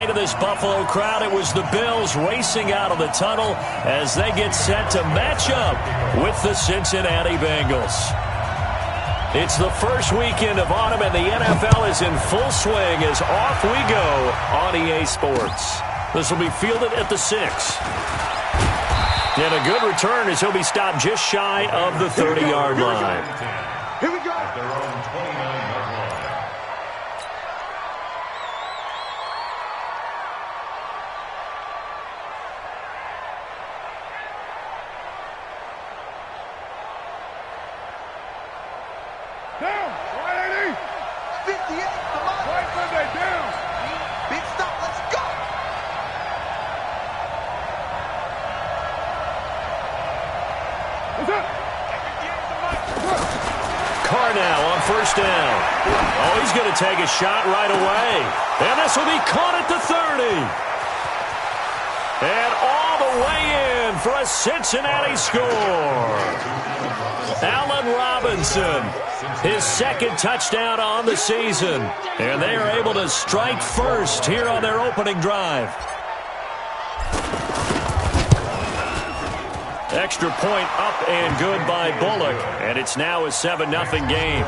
To this Buffalo crowd, it was the Bills racing out of the tunnel as they get set to match up with the Cincinnati Bengals. It's the first weekend of autumn, and the NFL is in full swing as off we go on EA Sports. This will be fielded at the 6. And a good return as he'll be stopped just shy of the 30-yard line. Here we go. At their own 29-yard line. Down, 180. 58, come on. Right Monday, down. Big stop, let's go. What's up? Carr now on first down. Oh, he's going to take a shot right away. And this will be caught at the 30. And all the way in for a Cincinnati score. Allen Robinson, his second touchdown on the season. And they are able to strike first here on their opening drive. Extra point up and good by Bullock. And it's now a 7-0 game.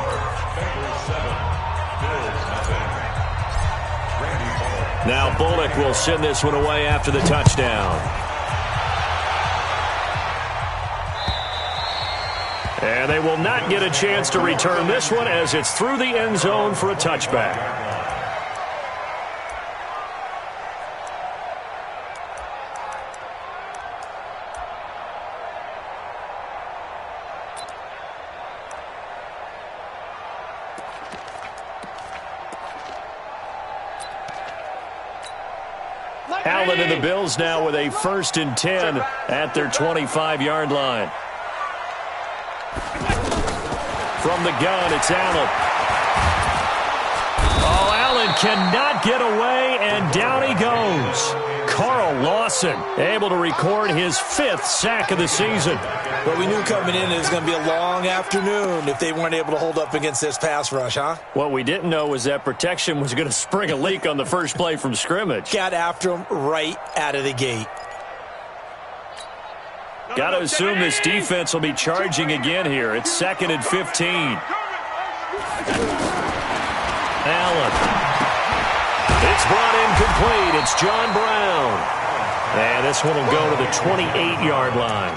Now Bullock will send this one away after the touchdown. And they will not get a chance to return this one as it's through the end zone for a touchback. Allen and the Bills now with a 1st and 10 at their 25-yard line. From the gun, it's Allen. Oh, Allen cannot get away, and down he goes. Carl Lawson able to record his 5th sack of the season. But we knew coming in it was going to be a long afternoon if they weren't able to hold up against this pass rush, huh? What we didn't know was that protection was going to spring a leak on the first play from scrimmage. Got after him right out of the gate. Got to assume this defense will be charging again here. It's 2nd and 15. Allen. It's brought in complete. It's John Brown. And this one will go to the 28-yard line.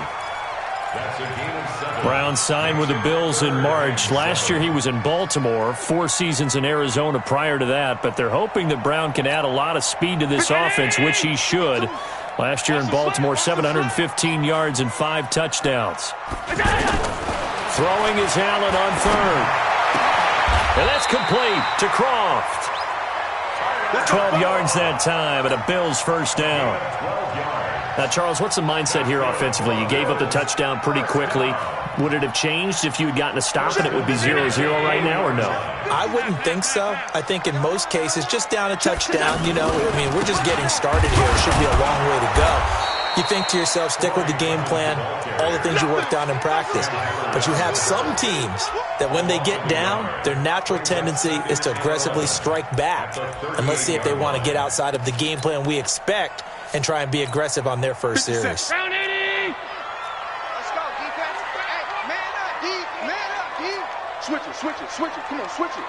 Brown signed with the Bills in March. Last year he was in Baltimore, 4 seasons in Arizona prior to that, but they're hoping that Brown can add a lot of speed to this offense, which he should. Last year in Baltimore, 715 yards and 5 touchdowns. Throwing is Allen on 3rd. And that's complete to Croft. 12 yards that time, and a Bills first down. Now, Charles, what's the mindset here offensively? You gave up the touchdown pretty quickly. Would it have changed if you had gotten a stop and it would be 0-0 right now, or no? I wouldn't think so. I think in most cases, just down a touchdown, you know, I mean, we're just getting started here. It should be a long way to go. You think to yourself, stick with the game plan, all the things you worked on in practice. But you have some teams that when they get down, their natural tendency is to aggressively strike back. And let's see if they want to get outside of the game plan we expect and try and be aggressive on their first series. Let's go, defense. Hey, man up, D. Man up, D. Switch it, switch it, switch it. Come on, switch it.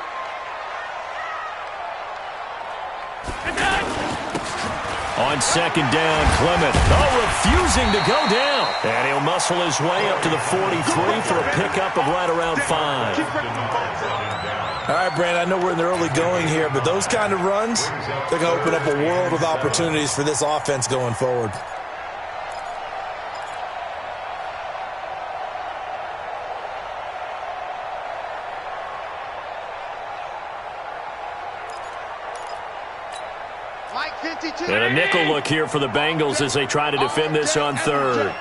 On 2nd down, Clement. Oh, refusing to go down. And he'll muscle his way up to the 43 for a pickup of right around 5. All right, Brandon, I know we're in the early going here, but those kind of runs, they're going to open up a world of opportunities for this offense going forward. And a nickel look here for the Bengals as they try to defend this on 3rd.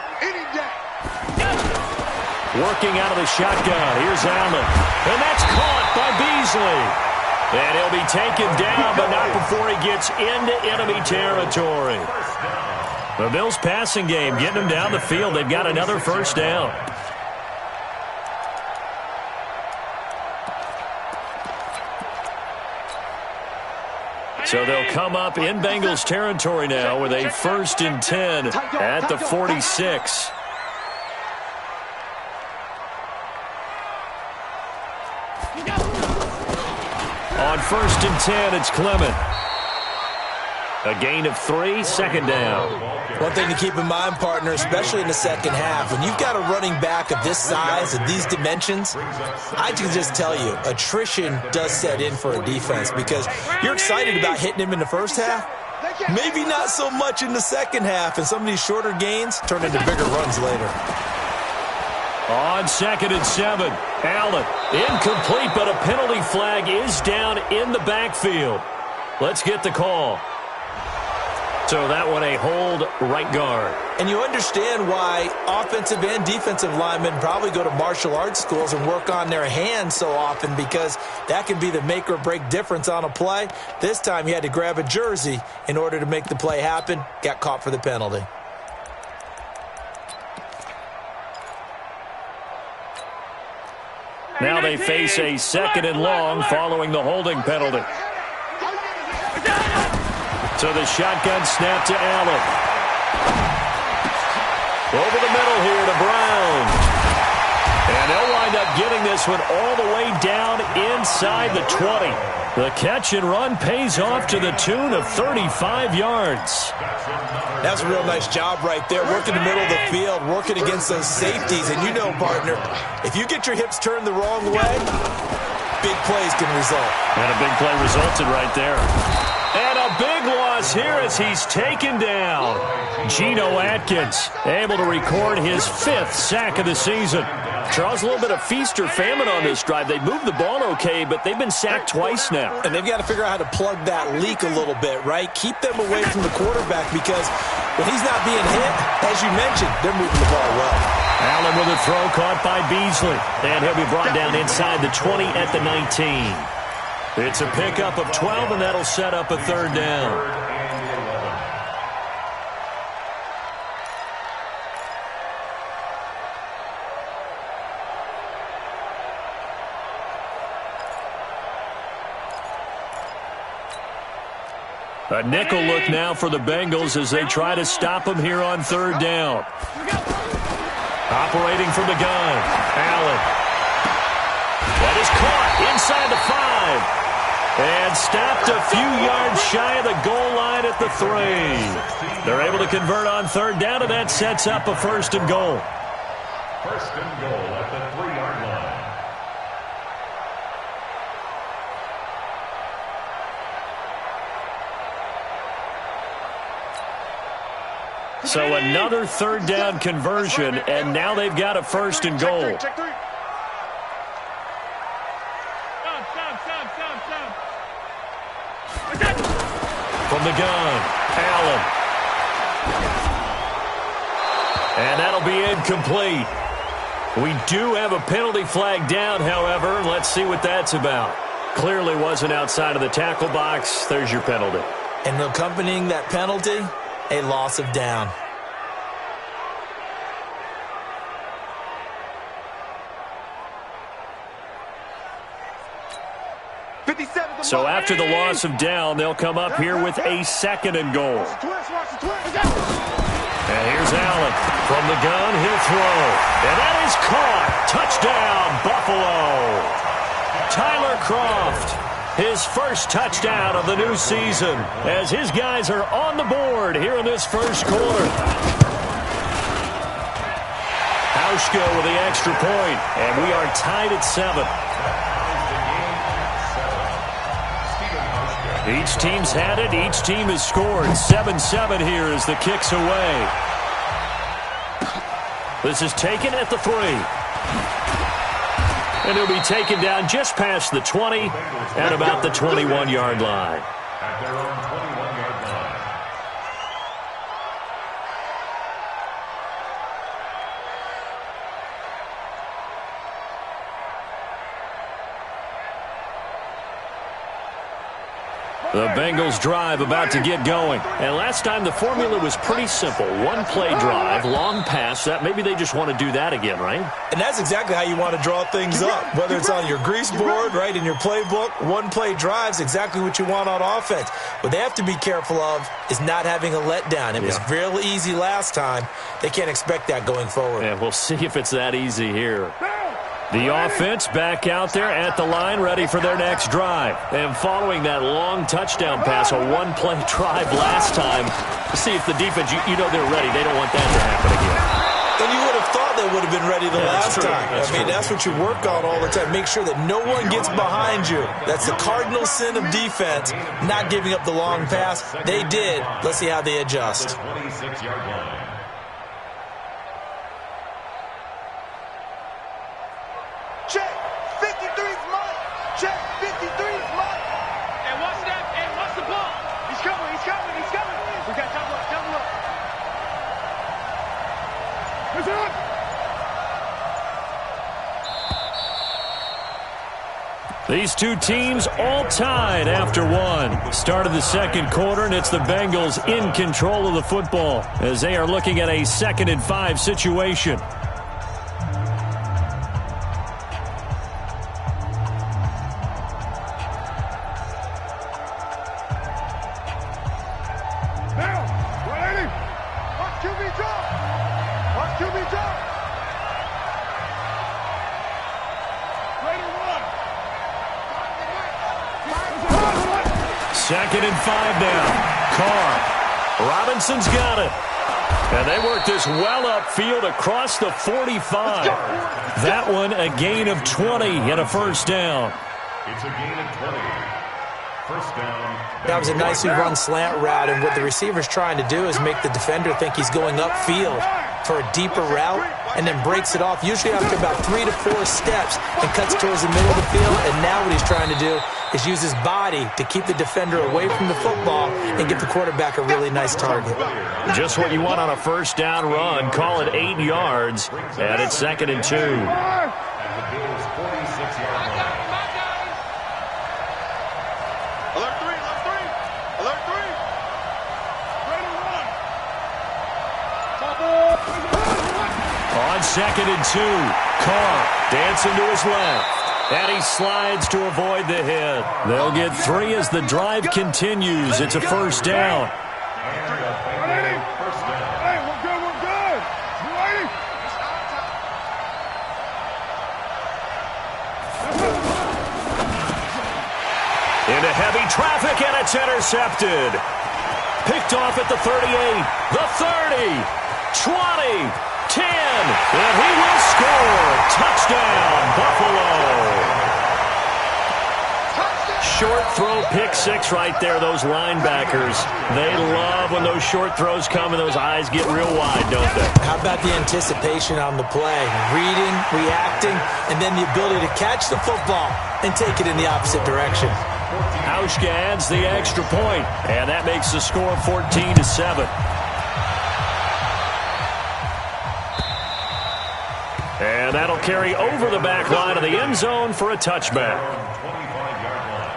Working out of the shotgun. Here's Allen. And that's caught by Beasley. And he'll be taken down, but not before he gets into enemy territory. The Bills passing game, getting them down the field. They've got another first down. So they'll come up in Bengals territory now with a 1st and 10 at the 46. On 1st and 10, it's Clement. A gain of 3, 2nd down. One thing to keep in mind, partner, especially in the second half, when you've got a running back of this size and these dimensions, I can just tell you, attrition does set in for a defense because you're excited about hitting him in the first half. Maybe not so much in the second half, and some of these shorter gains turn into bigger runs later. On 2nd and 7, Allen, incomplete, but a penalty flag is down in the backfield. Let's get the call. So that one a hold right guard. And you understand why offensive and defensive linemen probably go to martial arts schools and work on their hands so often because that can be the make or break difference on a play. This time he had to grab a jersey in order to make the play happen. Got caught for the penalty. Now they face a 2nd and long following the holding penalty. So the shotgun snap to Allen. Over the middle here to Brown. And they'll wind up getting this one all the way down inside the 20. The catch and run pays off to the tune of 35 yards. That's a real nice job right there, working the middle of the field, working against those safeties. And you know, partner, if you get your hips turned the wrong way, big plays can result. And a big play resulted right there. And a big loss here as he's taken down. Geno Atkins able to record his 5th sack of the season. Charles, a little bit of feast or famine on this drive. They moved the ball okay, but they've been sacked twice now. And they've got to figure out how to plug that leak a little bit, right? Keep them away from the quarterback because when he's not being hit, as you mentioned, they're moving the ball well. Allen with a throw caught by Beasley. And he'll be brought down inside the 20 at the 19. It's a pickup of 12, and that'll set up a 3rd down. A nickel look now for the Bengals as they try to stop him here on 3rd down. Operating from the gun, Allen. That is caught inside the 5. And stopped a few yards shy of the goal line at the 3. They're able to convert on 3rd down, and that sets up a 1st and goal. 1st and goal at the 3-yard line. So another 3rd down conversion, and now they've got a 1st and goal. From the gun, Allen. And that'll be incomplete. We do have a penalty flag down, however. Let's see what that's about. Clearly wasn't outside of the tackle box. There's your penalty. And accompanying that penalty, a loss of down. So after the loss of down, they'll come up here with a 2nd and goal. And here's Allen. From the gun, he'll throw. And that is caught. Touchdown, Buffalo. Tyler Kroft, his 1st touchdown of the new season as his guys are on the board here in this 1st quarter. Hauschka with the extra point, and we are tied at 7. Each team's had it. Each team has scored. 7-7 here as the kick's away. This is taken at the 3. And he'll be taken down just past the 20 at about the 21-yard line. At their own 21-yard line. The Bengals drive about to get going. And last time the formula was pretty simple. One play drive, long pass. That maybe they just want to do that again, right? And that's exactly how you want to draw things up. Whether it's on your grease board, right, in your playbook, one play drive's exactly what you want on offense. What they have to be careful of is not having a letdown. It was real easy last time. They can't expect that going forward. Yeah, we'll see if it's that easy here. The offense back out there at the line, ready for their next drive. And following that long touchdown pass, a one-play drive last time, to see if the defense, you know they're ready. They don't want that to happen again. And you would have thought they would have been ready the last time. That's what you work on all the time. Make sure that no one gets behind you. That's the cardinal sin of defense, not giving up the long pass. They did. Let's see how they adjust. 26-yard line. Check. 53's mine. Check. 53's mine. And what's that? And what's the ball? He's coming. He's coming. He's coming. We got double up. Double up. Push it up. These two teams all tied after one. Start of the second quarter, and it's the Bengals in control of the football as they are looking at a 2nd and 5 situation. Second and 5 now. Carr. Robinson's got it. And they work this well upfield across the 45. That one a gain of 20 and a first down. It's a gain of 20. First down. That was a nicely run slant route, and what the receiver's trying to do is make the defender think he's going upfield for a deeper route and then breaks it off, usually after about 3 to 4 steps, and cuts towards the middle of the field. And now what he's trying to do is use his body to keep the defender away from the football and give the quarterback a really nice target. Just what you want on a first down run. Call it 8 yards, and it's 2nd and 2. At the Bills' 46-yard line. Alert 3. Alert 3. Alert 3. Ready to run. On 2nd and 2, Carr dancing to his left. And he slides to avoid the hit. They'll get 3 as the drive continues. It's a first down. First down. Hey, we're good. We're good. You ready? Into heavy traffic, and it's intercepted. Picked off at the 38, the 30, 20, 10, and he will score. Touchdown, Buffalo. Short throw, pick 6 right there. Those linebackers, they love when those short throws come and those eyes get real wide, don't they? How about the anticipation on the play? Reading, reacting, and then the ability to catch the football and take it in the opposite direction. Hauschka adds the extra point, and that makes the score 14-7. And that'll carry over the back line of the end zone for a touchback. 25-yard line.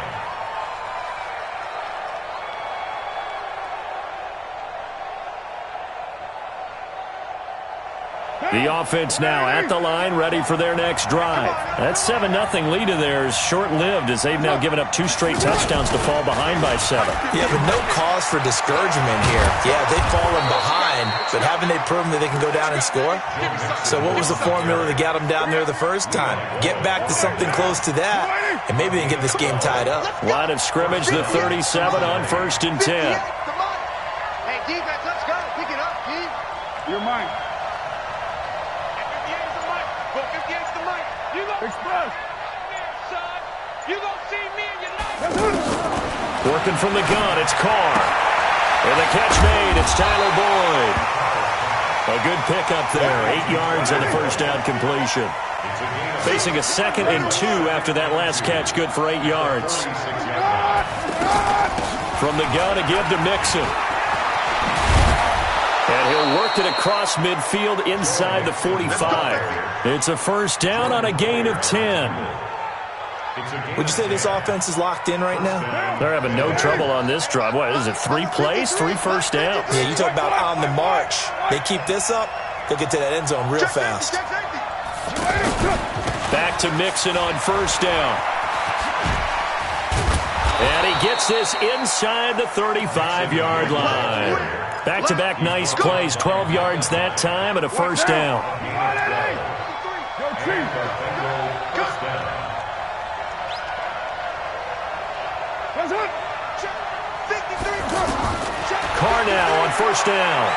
The offense now at the line, ready for their next drive. That 7-0 lead of theirs short-lived as they've now given up 2 straight touchdowns to fall behind by 7. Yeah, but no cause for discouragement here. Yeah, they've fallen behind, but haven't they proven that they can go down and score? So what was the formula that got them down there the first time? Get back to something close to that, and maybe they can get this game tied up. Line of scrimmage, the 37 on 1st and 10. Hey, defense, let's go. Pick it up, D. You're mine. Express. You gonna see me in your life. Working from the gun, it's Carr. And the catch made, it's Tyler Boyd. A good pickup there, 8 yards on the first down completion. Facing a 2nd and 2 after that last catch, good for 8 yards. From the gun, a give to Mixon. And he'll work it across midfield inside the 45. It's a first down on a gain of 10. Would you say this offense is locked in right now? They're having no trouble on this drive. What is it, 3 plays, 3 first downs? Yeah, you talk about on the march. They keep this up, they'll get to that end zone real fast. Back to Mixon on first down. And he gets this inside the 35-yard line. Back-to-back nice plays, 12 yards that time and a first down. Carr now on first down.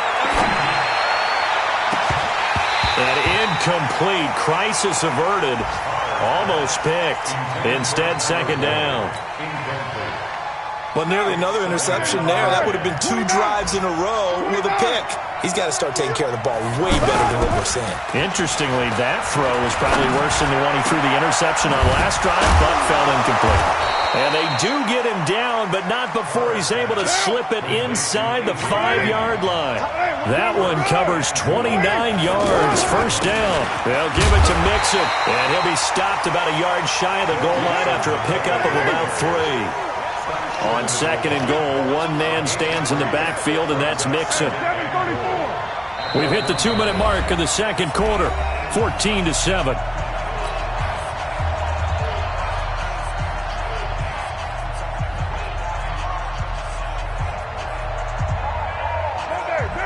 And incomplete. Crisis averted. Almost picked. Instead, second down. Well, nearly another interception there. That would have been 2 drives in a row with a pick. He's got to start taking care of the ball way better than what we're seeing. Interestingly, that throw was probably worse than the one he threw the interception on last drive, but fell incomplete. And they do get him down, but not before he's able to slip it inside the 5-yard line. That one covers 29 yards. First down. They'll give it to Mixon, and he'll be stopped about a yard shy of the goal line after a pickup of about 3. On second and goal, one man stands in the backfield, and that's Mixon. We've hit the 2-minute mark of the second quarter, 14-7.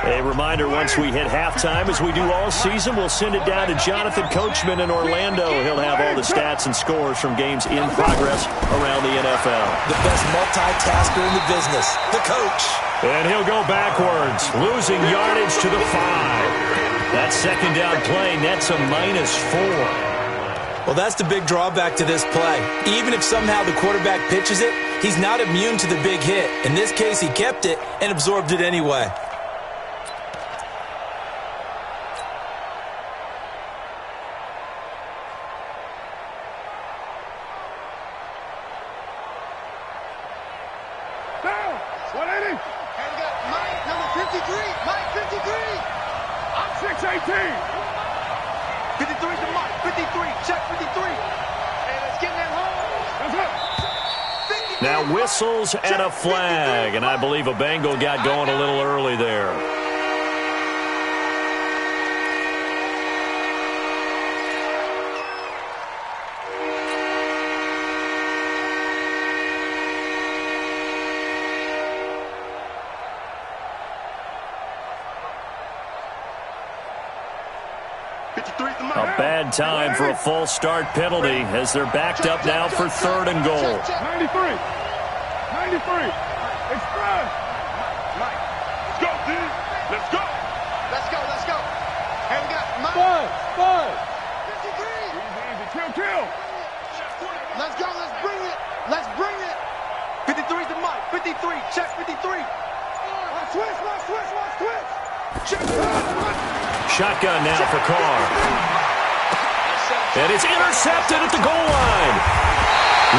A reminder, once we hit halftime, as we do all season, we'll send it down to Jonathan Coachman in Orlando. He'll have all the stats and scores from games in progress around the NFL. The best multitasker in the business, the coach. And he'll go backwards, losing yardage to the 5. That second down play nets a -4. Well, that's the big drawback to this play. Even if somehow the quarterback pitches it, he's not immune to the big hit. In this case, he kept it and absorbed it anyway. Now whistles and a flag, and I believe a Bengal got going a little early there. A bad time for a false start penalty as they're backed up now for third and goal. 93. 93. Express. Let's go, D. Let's go. Let's go, let's go. And we got Mike. 53. Easy. Kill. Let's go, let's bring it. Let's bring it. 53 to Mike. 53. Check 53. Watch switch. Check. Shotgun now for Carr. And it's intercepted at the goal line.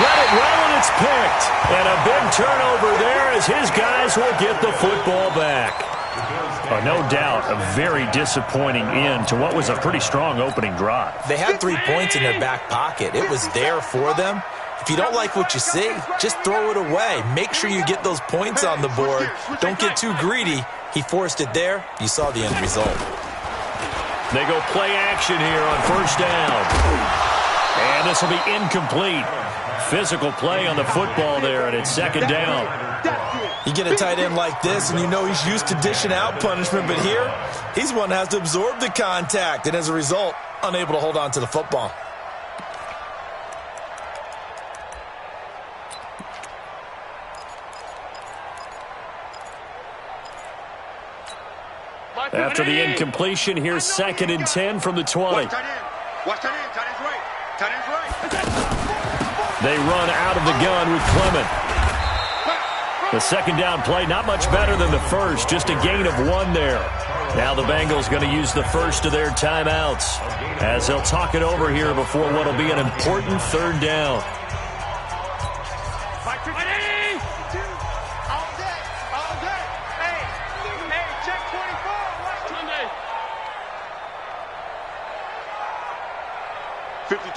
Read it well, and it's picked. And a big turnover there as his guys will get the football back. No doubt a very disappointing end to what was a pretty strong opening drive. They had 3 points in their back pocket. It was there for them. If you don't like what you see, just throw it away. Make sure you get those points on the board. Don't get too greedy. He forced it there. You saw the end result. They go play action here on first down. And this will be incomplete. Physical play on the football there, and it's second down. You get a tight end like this, and you know he's used to dishing out punishment, but here, he's one that has to absorb the contact, and as a result, unable to hold on to the football. After the incompletion, here's second and 10 from the 20. Watch tight end. Tight end's right. They run out of the gun with Clement. The second down play, not much better than the first, just a gain of 1 there. Now the Bengals going to use the first of their timeouts as they'll talk it over here before what will be an important third down.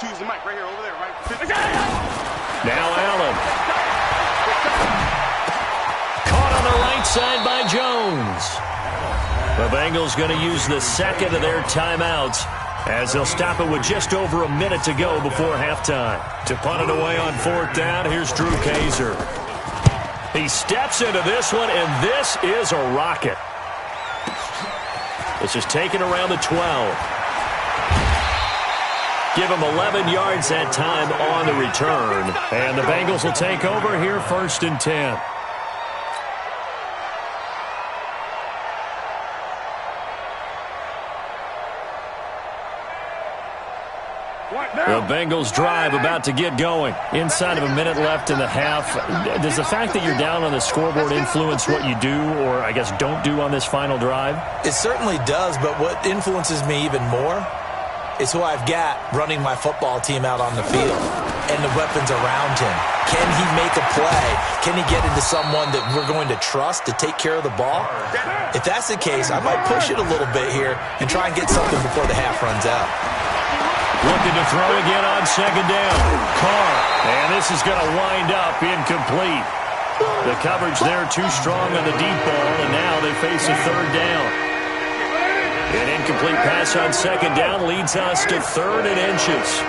Is the mic right here, over there, right? Now Allen. Caught on the right side by Jones. The Bengals going to use the second of their timeouts as they'll stop it with just over a minute to go before halftime. To punt it away on fourth down, here's Drew Kaiser. He steps into this one, and this is a rocket. This is taken around the 12. Give him 11 yards that time on the return. And the Bengals will take over here, 1st and 10. The Bengals drive about to get going. Inside of a minute left in the half. Does the fact that you're down on the scoreboard influence what you do, or I guess don't do on this final drive? It certainly does, but what influences me even more is who I've got running my football team out on the field and the weapons around him. Can he make a play? Can he get into someone that we're going to trust to take care of the ball? If that's the case, I might push it a little bit here and try and get something before the half runs out. Looking to throw again on second down. Carr. And this is going to wind up incomplete. The coverage there too strong on the deep ball, and now they face a third down. An incomplete pass on second down leads us to 3rd and inches.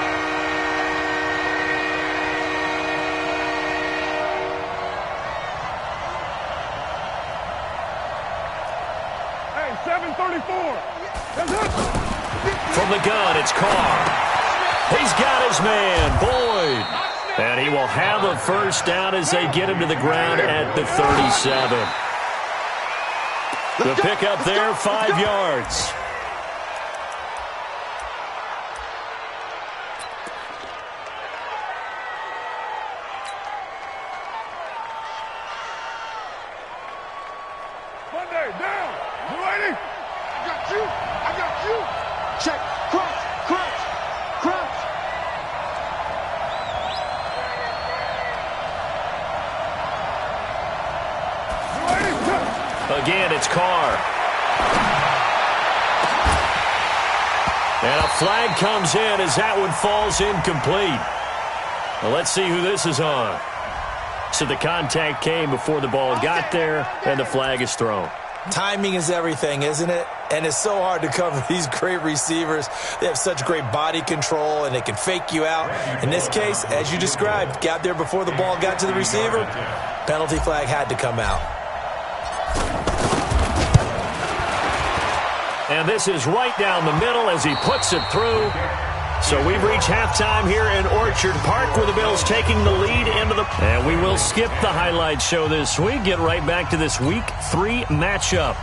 Hey, 7:34. From the gun, it's Carr. He's got his man, Boyd. And he will have a first down as they get him to the ground at the 37. The pickup there, 5 yards. Monday, down. You ready? I got you. I got you. Check. Crunch. Crunch. Crunch. You ready? Again, it's Carr. And a flag comes in as that one falls incomplete. Well, let's see who this is on. So the contact came before the ball got there, and the flag is thrown. Timing is everything, isn't it? And it's so hard to cover these great receivers. They have such great body control, and they can fake you out. In this case, as you described, got there before the ball got to the receiver. Penalty flag had to come out. And this is right down the middle as he puts it through. So we've reached halftime here in Orchard Park with the Bills taking the lead into the... And we will skip the highlight show this week. Get right back to this Week 3 matchup.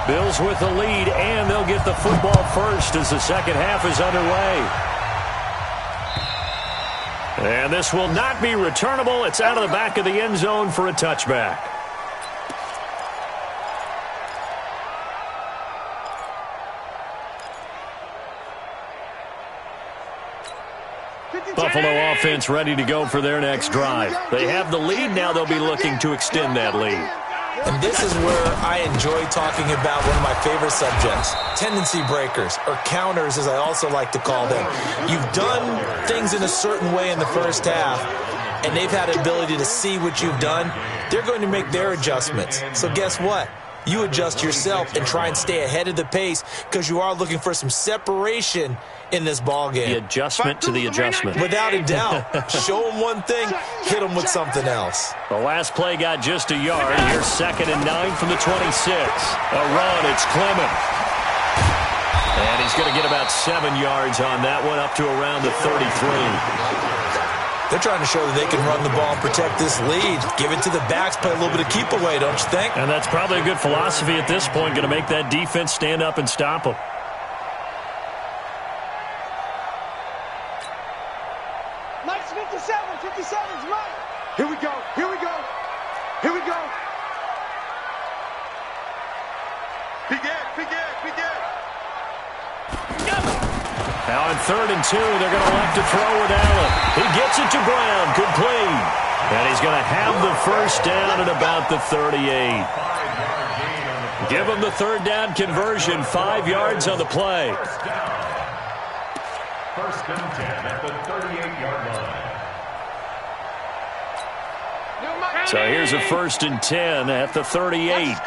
Bills with the lead, and they'll get the football first as the second half is underway. And this will not be returnable. It's out of the back of the end zone for a touchback. Buffalo offense ready to go for their next drive. They have the lead. Now they'll be looking to extend that lead. And this is where I enjoy talking about one of my favorite subjects, tendency breakers, or counters as I also like to call them. You've done things in a certain way in the first half, and they've had the ability to see what you've done. They're going to make their adjustments. So guess what? You adjust yourself and try and stay ahead of the pace because you are looking for some separation in this ball game. The adjustment to the adjustment. Without a doubt. Show them one thing, hit them with something else. The last play got just a yard. Here's 2nd and 9 from the 26. A run, it's Clement. And he's going to get about 7 yards on that one, up to around the 33. They're trying to show that they can run the ball and protect this lead. Give it to the backs, play a little bit of keep away, don't you think? And that's probably a good philosophy at this point, going to make that defense stand up and stop them. Mike's 57. 57's right. Here we go. Here we go. Here we go. Begin. Now on 3rd and 2, they're going to elect to throw with Allen. He gets it to Brown, complete. And he's going to have the first down at about the 38. Give him the third down conversion, 5 yards on the play. First and 10 at the 38-yard line. So here's a first and 10 at the 38.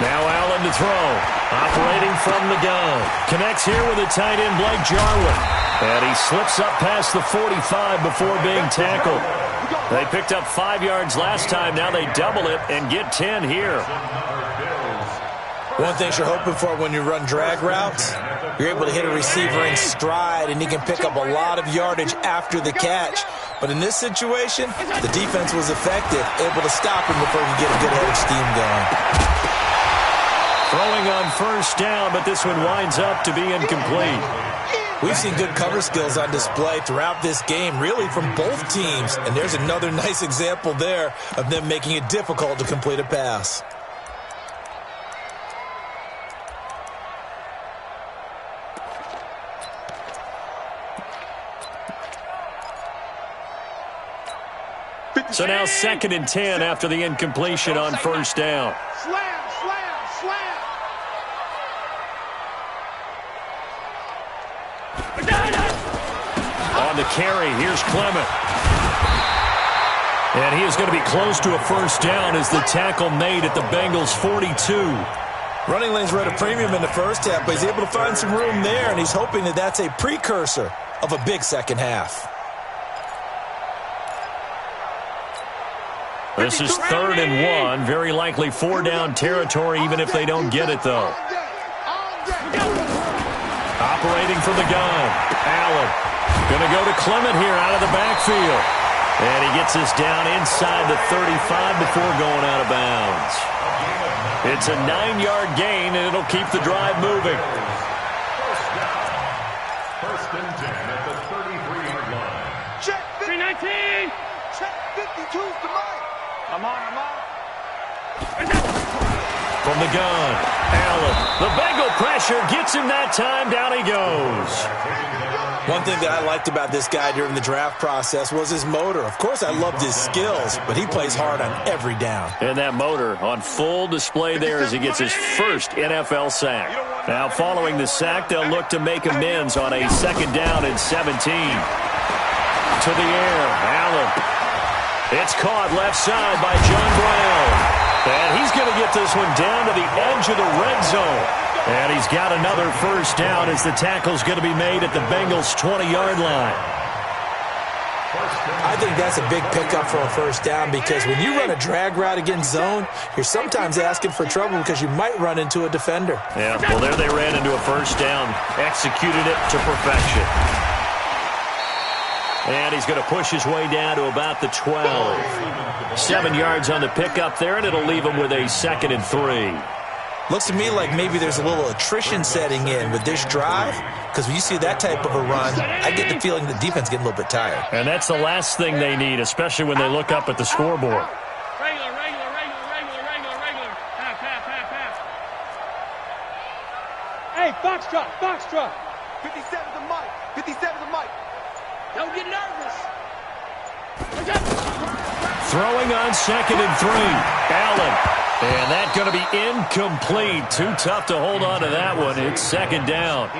Now Allen to throw. Operating from the gun. Connects here with a tight end, Blake Jarwin. And he slips up past the 45 before being tackled. They picked up 5 yards last time. Now they double it and get 10 here. One thing you're hoping for when you run drag routes, you're able to hit a receiver in stride, and he can pick up a lot of yardage after the catch. But in this situation, the defense was effective, able to stop him before he could get a good head of steam going. Throwing on first down, but this one winds up to be incomplete. We've seen good cover skills on display throughout this game, really from both teams. And there's another nice example there of them making it difficult to complete a pass. So now second and 10 after the incompletion on first down. Slam, slam, slam. On the carry, here's Clement. And he is going to be close to a first down as the tackle made at the Bengals' 42. Running lanes were at a premium in the first half, but he's able to find some room there, and he's hoping that that's a precursor of a big second half. This is 3rd and 1. Very likely 4-down territory, even if they don't get it, though. Operating from the gun. Allen going to go to Clement here out of the backfield. And he gets us down inside the 35 before going out of bounds. It's a 9-yard gain, and it'll keep the drive moving. First and 10 at the 33-yard line. Check 319. Check 52's to Mike. I'm on. From the gun, Allen. The Bengal pressure gets him that time. Down he goes. One thing that I liked about this guy during the draft process was his motor. Of course, I loved his skills, but he plays hard on every down. And that motor on full display there as he gets his first NFL sack. Now, following the sack, they'll look to make amends on a 2nd down and 17. To the air, Allen. It's caught left side by John Brown. And he's going to get this one down to the edge of the red zone. And he's got another first down as the tackle's going to be made at the Bengals' 20-yard line. I think that's a big pickup for a first down because when you run a drag route against zone, you're sometimes asking for trouble because you might run into a defender. Yeah, well, there they ran into a first down, executed it to perfection. And he's going to push his way down to about the 12. 7 yards on the pickup there, and it'll leave him with a 2nd and 3. Looks to me like maybe there's a little attrition setting in with this drive because when you see that type of a run, I get the feeling the defense getting a little bit tired. And that's the last thing they need, especially when they look up at the scoreboard. Regular. Half. Hey, Foxtrot. 57 to Mike. 57 to Mike. Don't get nervous. Throwing on 2nd and 3. Allen. And that's going to be incomplete. Too tough to hold on to that one. It's 2nd down.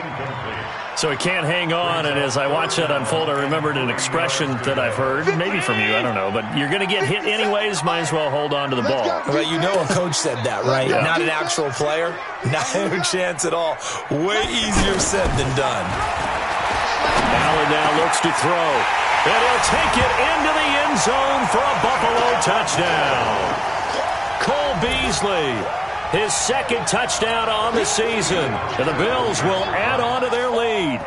So he can't hang on. And as I watch that unfold, I remembered an expression that I've heard, maybe from you, I don't know. But you're going to get hit anyways, might as well hold on to the ball. Well, you know a coach said that, right? Yeah. Not an actual player. Not a chance at all. Way easier said than done. Allen now looks to throw. And he'll take it into the end zone for a Buffalo touchdown. Cole Beasley, his 2nd touchdown on the season. And the Bills will add on to their lead.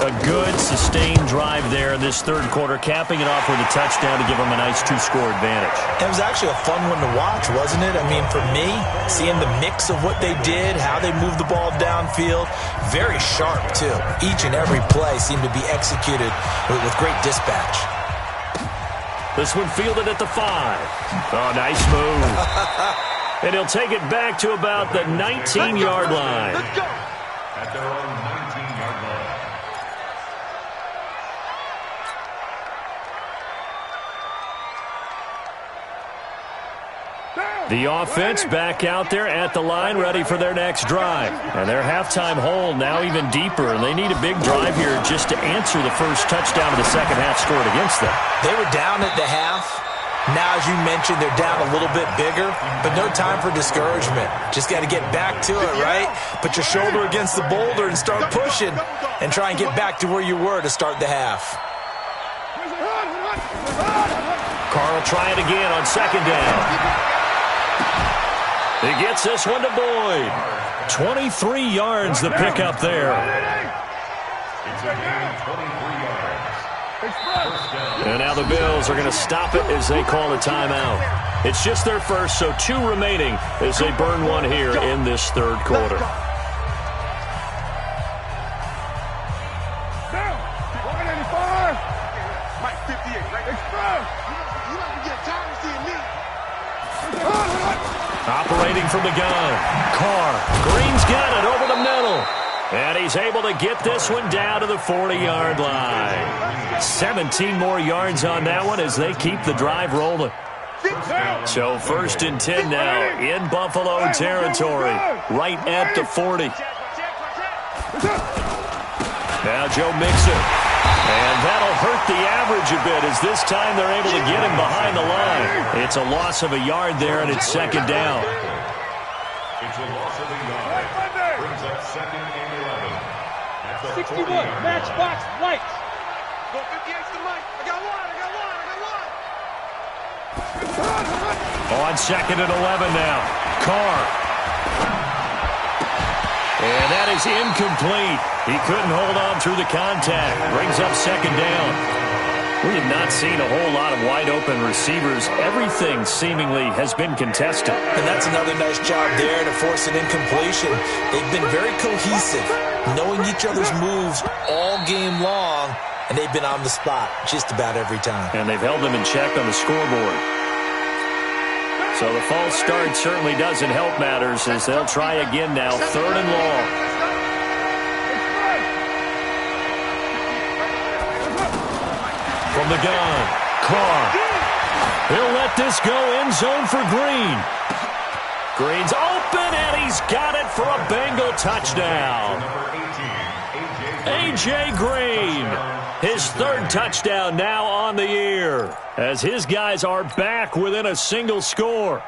A good, sustained drive there in this 3rd quarter, capping it off with a touchdown to give them a nice 2-score advantage. It was actually a fun one to watch, wasn't it? I mean, for me, seeing the mix of what they did, how they moved the ball downfield, very sharp, too. Each and every play seemed to be executed with great dispatch. This one fielded at the 5. Oh, nice move. And he'll take it back to about the 19-yard line. Let's go. At their own 19-yard line. Down. The offense back out there at the line, ready for their next drive. And their halftime hole now even deeper, and they need a big drive here just to answer the first touchdown of the second half scored against them. They were down at the half. Now, as you mentioned, they're down a little bit bigger, but no time for discouragement. Just got to get back to it, right? Put your shoulder against the boulder and start pushing and try and get back to where you were to start the half. Carr will try it again on second down. He gets this one to Boyd. 23 yards the pickup there. It's a gain of 23 yards. And now the Bills are going to stop it as they call a timeout. It's just their first, so 2 remaining as they burn one here in this third quarter. Operating from the gun. Carr. Green's got it over the middle. And he's able to get this one down to the 40-yard line. 17 more yards on that one as they keep the drive rolling. So 1st and 10 now in Buffalo territory, right at the 40. Now Joe Mixon. And that'll hurt the average a bit as this time they're able to get him behind the line. It's a loss of a yard there, and it's second down. It's a loss of a yard. Brings up 2nd and 11. At the 61, 40-yard matchbox lights. Go 58 to Mike. I got one. On 2nd and 11 now. Carr. And that is incomplete. He couldn't hold on through the contact. Brings up second down. We have not seen a whole lot of wide-open receivers. Everything seemingly has been contested. And that's another nice job there to force an incompletion. They've been very cohesive, knowing each other's moves all game long, and they've been on the spot just about every time. And they've held them in check on the scoreboard. So the false start certainly doesn't help matters as they'll try again now, 3rd and long. From the gun, Carr. He'll let this go end zone for Green. Green's open, and he's got it for a Bengal touchdown. A.J. Green, his 3rd touchdown now on the year, as his guys are back within a single score.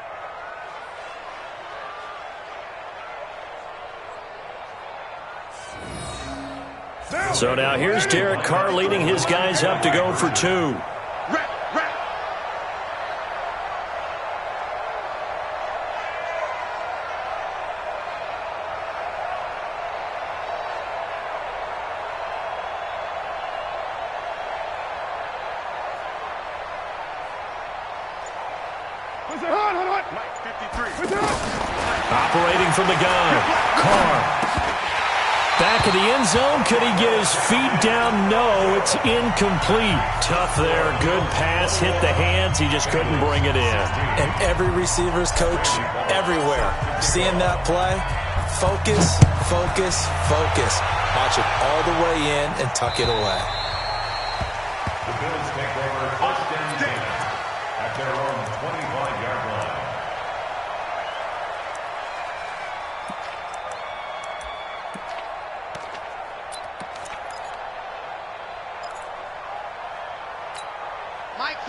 So now here's Derek Carr leading his guys up to go for 2. Operating from the gun, Carr. Back of the end zone. Could he get his feet down? No, it's incomplete. Tough there. Good pass. Hit the hands. He just couldn't bring it in. And every receiver's coach everywhere. Seeing that play, focus, focus, focus. Watch it all the way in and tuck it away. The Bills take over 1st and 10 at their own 25-yard line.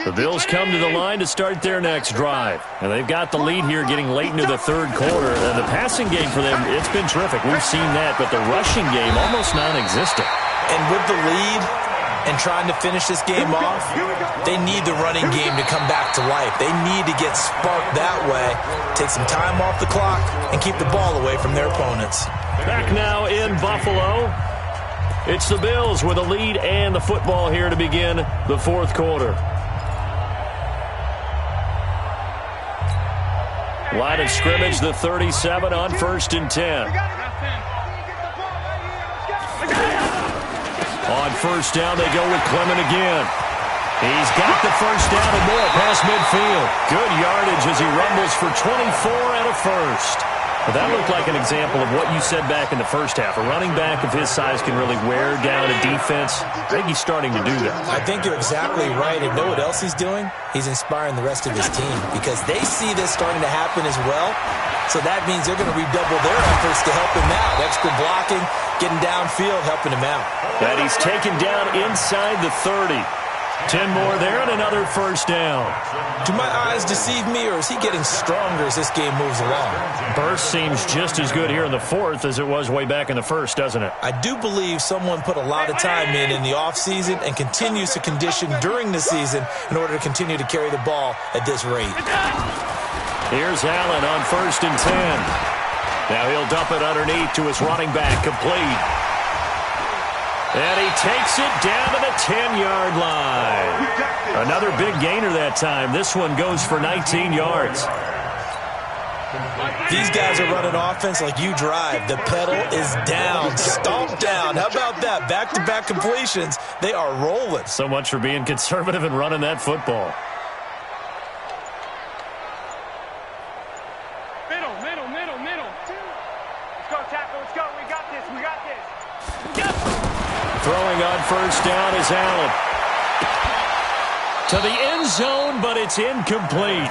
The Bills come to the line to start their next drive. And they've got the lead here getting late into the 3rd quarter. And the passing game for them, it's been terrific. We've seen that, but the rushing game almost non-existent. And with the lead and trying to finish this game off, they need the running game to come back to life. They need to get sparked that way, take some time off the clock, and keep the ball away from their opponents. Back now in Buffalo. It's the Bills with a lead and the football here to begin the 4th quarter. Line of scrimmage, the 37 on 1st and 10. On 1st down, they go with Clement again. He's got the 1st down and more past midfield. Good yardage as he rumbles for 24 and a 1st. Well, that looked like an example of what you said back in the first half. A running back of his size can really wear down a defense. I think he's starting to do that. I think you're exactly right. And know what else he's doing? He's inspiring the rest of his team because they see this starting to happen as well. So that means they're going to redouble their efforts to help him out. Extra blocking, getting downfield, helping him out. And he's taken down inside the 30. 10 more there and another first down. Do my eyes deceive me, or is he getting stronger as this game moves along? Burst seems just as good here in the fourth as it was way back in the first, doesn't it? I do believe someone put a lot of time in the offseason and continues to condition during the season in order to continue to carry the ball at this rate. Here's Allen on 1st and 10. Now he'll dump it underneath to his running back, complete. And he takes it down to the 10-yard line. Another big gainer that time. This one goes for 19 yards. These guys are running offense like you drive. The pedal is down, stomp down. How about that? Back-to-back completions. They are rolling. So much for being conservative and running that football. Middle. Let's go, tackle. Let's go. We got this. Throwing on first down is Allen. To the end zone, but it's incomplete.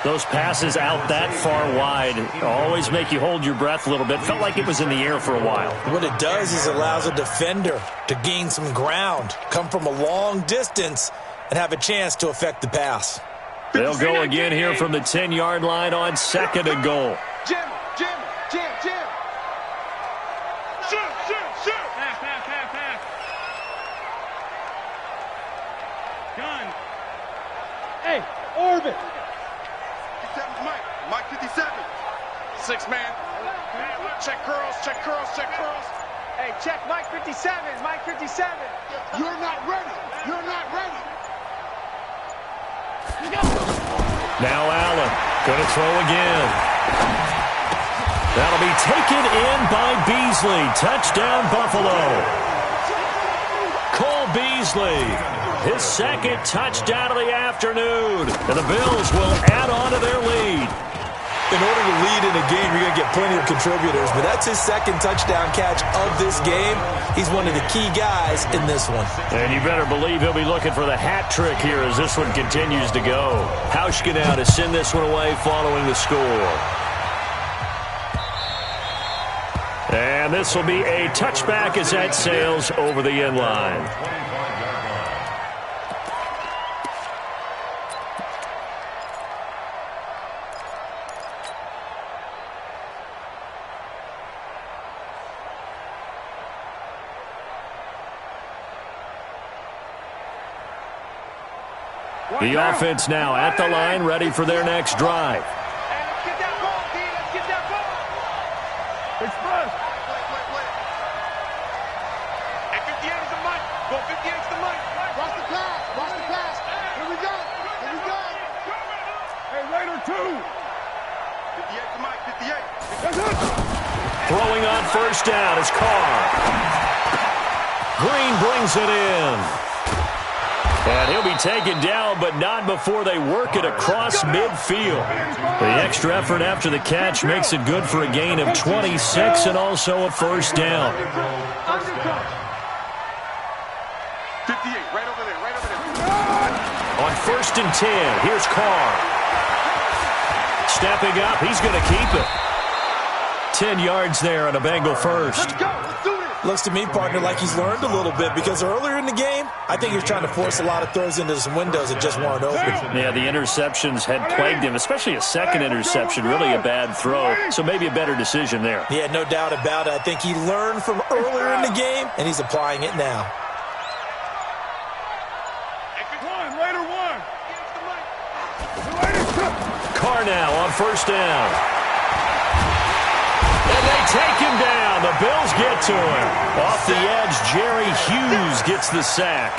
Those passes out that far wide always make you hold your breath a little bit. Felt like it was in the air for a while. What it does is it allows a defender to gain some ground, come from a long distance, and have a chance to affect the pass. They'll go again here from the 10-yard line on 2nd and goal. Jim. Shoot. Half. Gun. Hey, Orbit. Mike 57. 6 man. Check curls. Hey, check Mike 57. You're not ready. Now Allen going to throw again. That'll be taken in by Beasley. Touchdown, Buffalo. Cole Beasley, his 2nd touchdown of the afternoon. And the Bills will add on to their lead. In order to lead in a game, you're going to get plenty of contributors, but that's his 2nd touchdown catch of this game. He's one of the key guys in this one. And you better believe he'll be looking for the hat trick here as this one continues to go. Hauschka now to send this one away following the score. And this will be a touchback as that sails over the end line. The offense now at the line, ready for their next drive. Hey, let's get that ball, D. Let's get that ball. Express. Hey, 58 is the mic. Go 58 is the mic. Watch the pass. Here we go. Hey, Raider 2. 58 to Mike, 58. Throwing on first down is Carr. Green brings it in. And he'll be taken down, but not before they work it across midfield. The extra effort after the catch makes it good for a gain of 26 and also a first down. 58, right over there. On 1st and 10, here's Carr. Stepping up, he's going to keep it. 10 yards there on a Bengal first. Let's do this. Looks to me, partner, like he's learned a little bit because earlier in the game, I think he was trying to force a lot of throws into some windows that just weren't open. Yeah, the interceptions had plagued him, especially a second interception, really a bad throw. So maybe a better decision there. Yeah, no doubt about it. I think he learned from earlier in the game, and he's applying it now. Raider 1. Carr now on first down. And they take him down. The Bills get to him. Off the edge, Jerry Hughes gets the sack.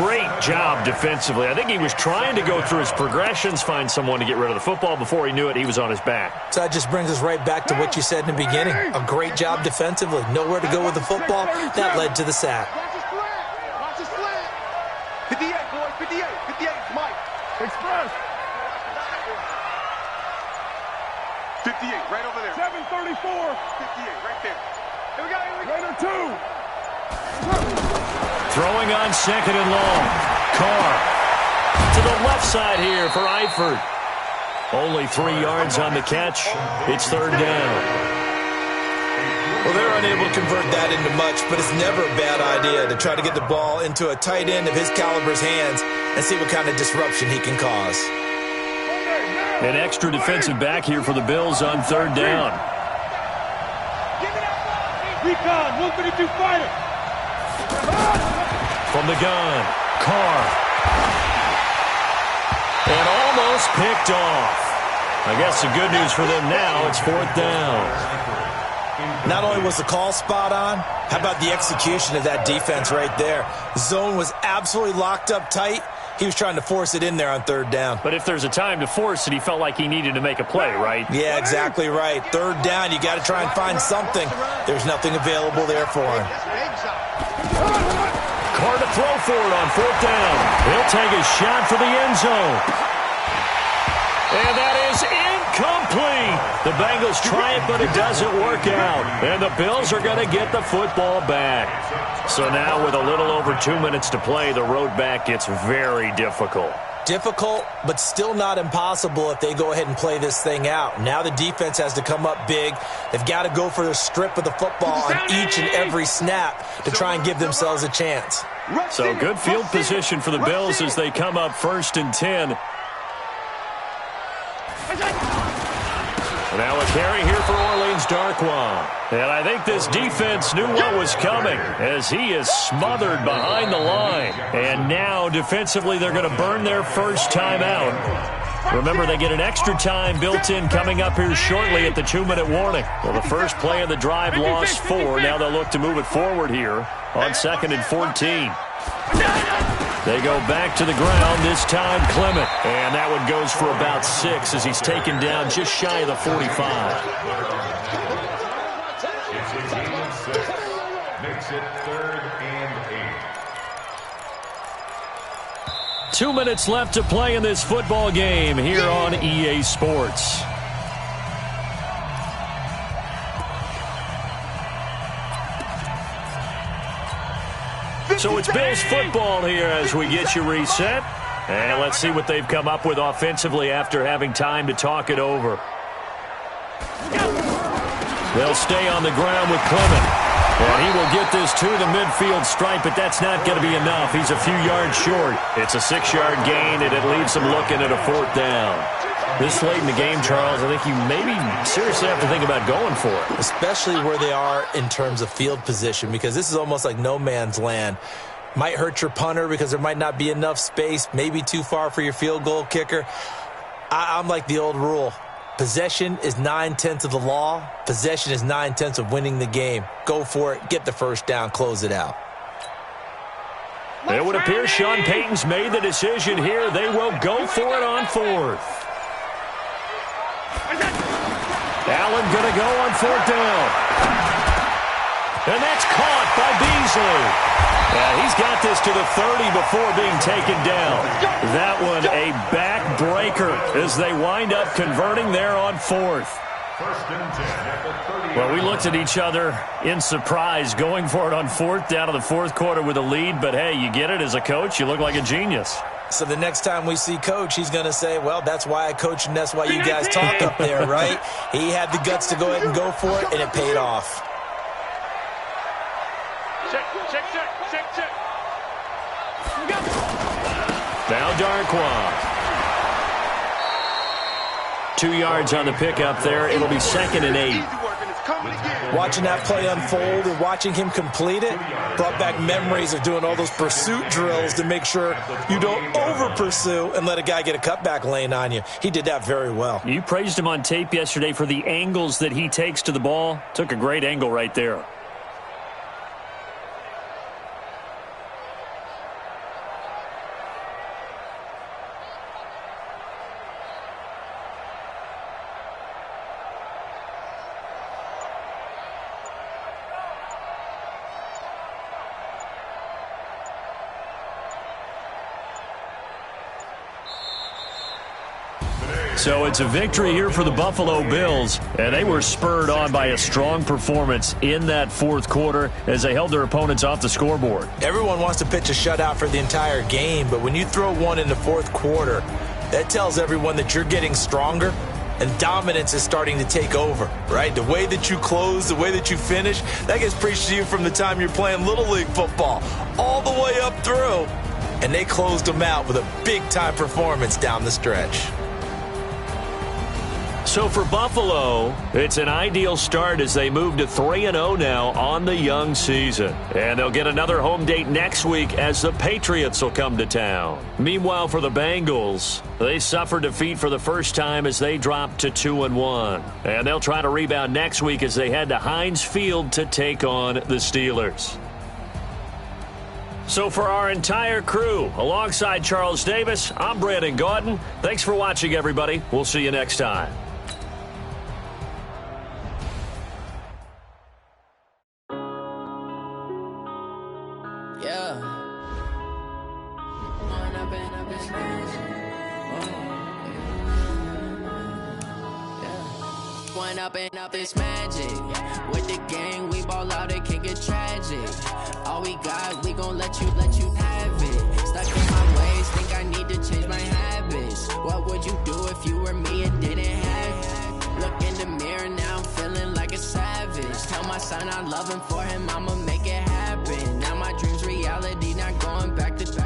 Great job defensively. I think he was trying to go through his progressions, find someone to get rid of the football. Before he knew it, he was on his back. So that just brings us right back to what you said in the beginning. A great job defensively. Nowhere to go with the football. That led to the sack. Watch the slant. 58, boys. 58. Mike. Express. 58, right over there. 734. 58, right there. Here we go, here we go. Raider 2. Throwing on second and long. Carr to the left side here for Eifert. Only 3 yards on the catch. It's third down. Well, they're unable to convert that into much, but it's never a bad idea to try to get the ball into a tight end of his caliber's hands and see what kind of disruption he can cause. An extra defensive back here for the Bills on third down. Recon, 152 fighter. From the gun, Carr. And almost picked off. I guess the good news for them now, it's fourth down. Not only was the call spot on, how about the execution of that defense right there? Zone was absolutely locked up tight. He was trying to force it in there on third down. But if there's a time to force it, he felt like he needed to make a play, right? Yeah, exactly right. Third down, you got to try and find something. There's nothing available there for him. Carr to throw for it on fourth down. He'll take a shot for the end zone. And that is incomplete. The Bengals try it, but it doesn't work out. And the Bills are going to get the football back. So now with a little over 2 minutes to play, the road back gets very difficult. Difficult, but still not impossible if they go ahead and play this thing out. Now the defense has to come up big. They've got to go for the strip of the football on each and every snap to try and give themselves a chance. So good field position for the Bills as they come up 1st and 10. Now a carry here for Orleans Darkwa. And I think this defense knew what was coming as he is smothered behind the line. And now defensively they're going to burn their first time out. Remember, they get an extra time built in coming up here shortly at the 2-minute warning. Well, the first play of the drive lost 4. Now they'll look to move it forward here on 2nd and 14. They go back to the ground, this time Clement. And that one goes for about 6 as he's taken down just shy of the 45. It's a gain of 6. Makes it 3rd and 8. 2 minutes left to play in this football game here on EA Sports. So it's Bills football here as we get you reset. And let's see what they've come up with offensively after having time to talk it over. They'll stay on the ground with Clement. And he will get this to the midfield stripe, but that's not going to be enough. He's a few yards short. It's a 6-yard gain, and it leaves him looking at a 4th down. This late in the game, Charles, I think you maybe seriously have to think about going for it. Especially where they are in terms of field position, because this is almost like no man's land. Might hurt your punter because there might not be enough space, maybe too far for your field goal kicker. I'm like the old rule. Possession is 9/10 of the law. Possession is 9/10 of winning the game. Go for it. Get the first down. Close it out. It would appear Sean Payton's made the decision here. They will go for it on 4th. Allen going to go on 4th down. And that's caught by Beasley. Yeah, he's got this to the 30 before being taken down. That one a backbreaker as they wind up converting there on 4th. 1st and 10 at the 30. Well, we looked at each other in surprise going for it on 4th down to the 4th quarter with a lead. But, hey, you get it as a coach. You look like a genius. So the next time we see Coach, he's going to say, well, that's why I coach and that's why you guys talk up there, right? He had the guts to go ahead and go for it, and it paid off. Check. Now Darkwa. 2 yards on the pickup there. It'll be 2nd and 8. Watching that play unfold and watching him complete it brought back memories of doing all those pursuit drills to make sure you don't over-pursue and let a guy get a cutback lane on you. He did that very well. You praised him on tape yesterday for the angles that he takes to the ball. Took a great angle right there. So it's a victory here for the Buffalo Bills, and they were spurred on by a strong performance in that fourth quarter as they held their opponents off the scoreboard. Everyone wants to pitch a shutout for the entire game, but when you throw one in the fourth quarter, that tells everyone that you're getting stronger and dominance is starting to take over, right? The way that you close, the way that you finish, that gets preached to you from the time you're playing Little League football all the way up through. And they closed them out with a big-time performance down the stretch. So for Buffalo, it's an ideal start as they move to 3-0 now on the young season. And they'll get another home date next week as the Patriots will come to town. Meanwhile, for the Bengals, they suffered defeat for the first time as they dropped to 2-1. And they'll try to rebound next week as they head to Heinz Field to take on the Steelers. So for our entire crew, alongside Charles Davis, I'm Brandon Gaudin. Thanks for watching, everybody. We'll see you next time. Up this magic with the gang, we ball out, it can get tragic. All we got, we gon' let you have it. Stuck in my ways, think I need to change my habits. What would you do if you were me and didn't have it? Look in the mirror, now I'm feeling like a savage. Tell my son I love him, for him I'ma make it happen. Now my dream's reality, not going back to.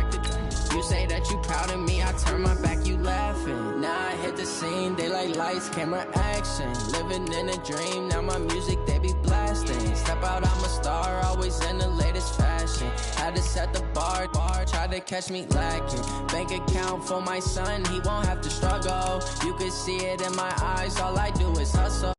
You say that you proud of me, I turn my back, you laughing. Now I hit the scene, they like lights, camera, action. Living in a dream, now my music, they be blasting. Step out, I'm a star, always in the latest fashion. Had to set the bar, try to catch me lacking. Bank account for my son, he won't have to struggle. You can see it in my eyes, all I do is hustle.